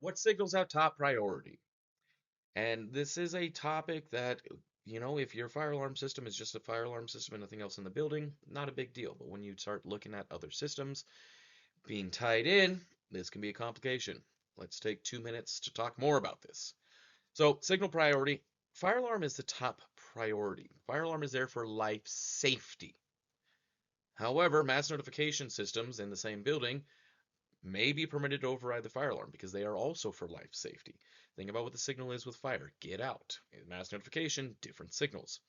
What signals have top priority? And this is a topic that, if your fire alarm system is just a fire alarm system and nothing else in the building, not a big deal. But when you start looking at other systems being tied in, this can be a complication. Let's take 2 minutes to talk more about this. So, signal priority. Fire alarm is the top priority. Fire alarm is there for life safety. However, mass notification systems in the same building may be permitted to override the fire alarm because they are also for life safety. Think about what the signal is with fire. Get out. In mass notification, different signals.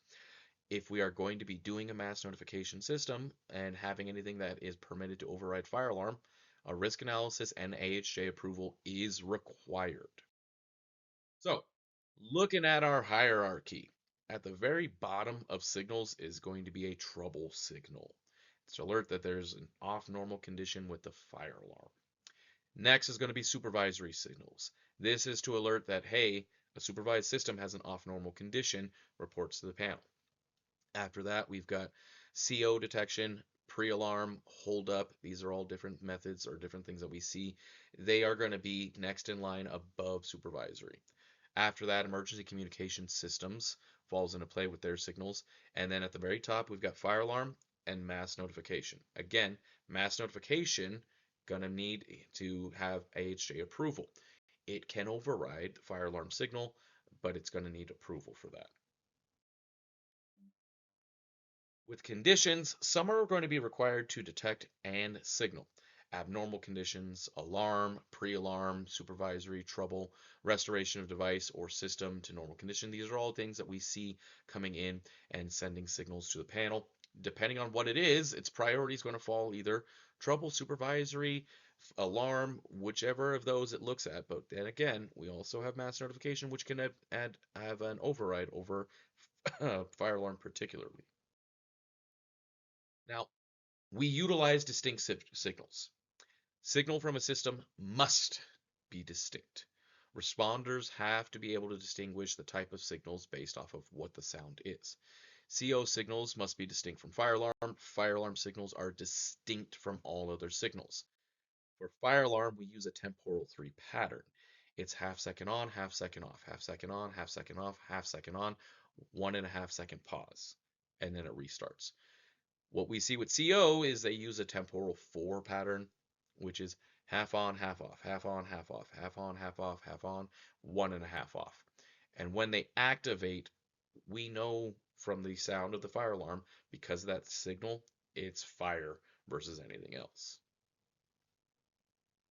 If we are going to be doing a mass notification system and having anything that is permitted to override fire alarm, a risk analysis and AHJ approval is required. So, looking at our hierarchy, at the very bottom of signals is going to be a trouble signal. It's to alert that there's an off normal condition with the fire alarm. Next is going to be supervisory signals. This is to alert that, hey, a supervised system has an off normal condition, reports to the panel. After that, we've got CO detection, pre-alarm, hold up. These are all different methods or different things that we see. They are going to be next in line above supervisory. After that, emergency communication systems falls into play with their signals. And then at the very top, we've got fire alarm and mass notification. Again, mass notification gonna need to have AHJ approval. It can override the fire alarm signal, but it's gonna need approval for that. With conditions, some are going to be required to detect and signal. Abnormal conditions, alarm, pre-alarm, supervisory, trouble, restoration of device or system to normal condition. These are all things that we see coming in and sending signals to the panel. Depending on what it is, its priority is going to fall either trouble, supervisory, alarm, whichever of those it looks at. But then again, we also have mass notification, which can have an override over fire alarm particularly. Now, we utilize distinct signals. Signal from a system must be distinct. Responders have to be able to distinguish the type of signals based off of what the sound is. CO signals must be distinct from fire alarm. Fire alarm signals are distinct from all other signals. For fire alarm, we use a temporal 3 pattern. It's half second on, half second off, half second on, half second off, half second on, 1.5 second pause, and then it restarts. What we see with CO is they use a temporal 4 pattern, which is half on, half off, half on, half off, half on, half off, half on, 1.5 off. And when they activate, we know from the sound of the fire alarm, because of that signal, it's fire versus anything else.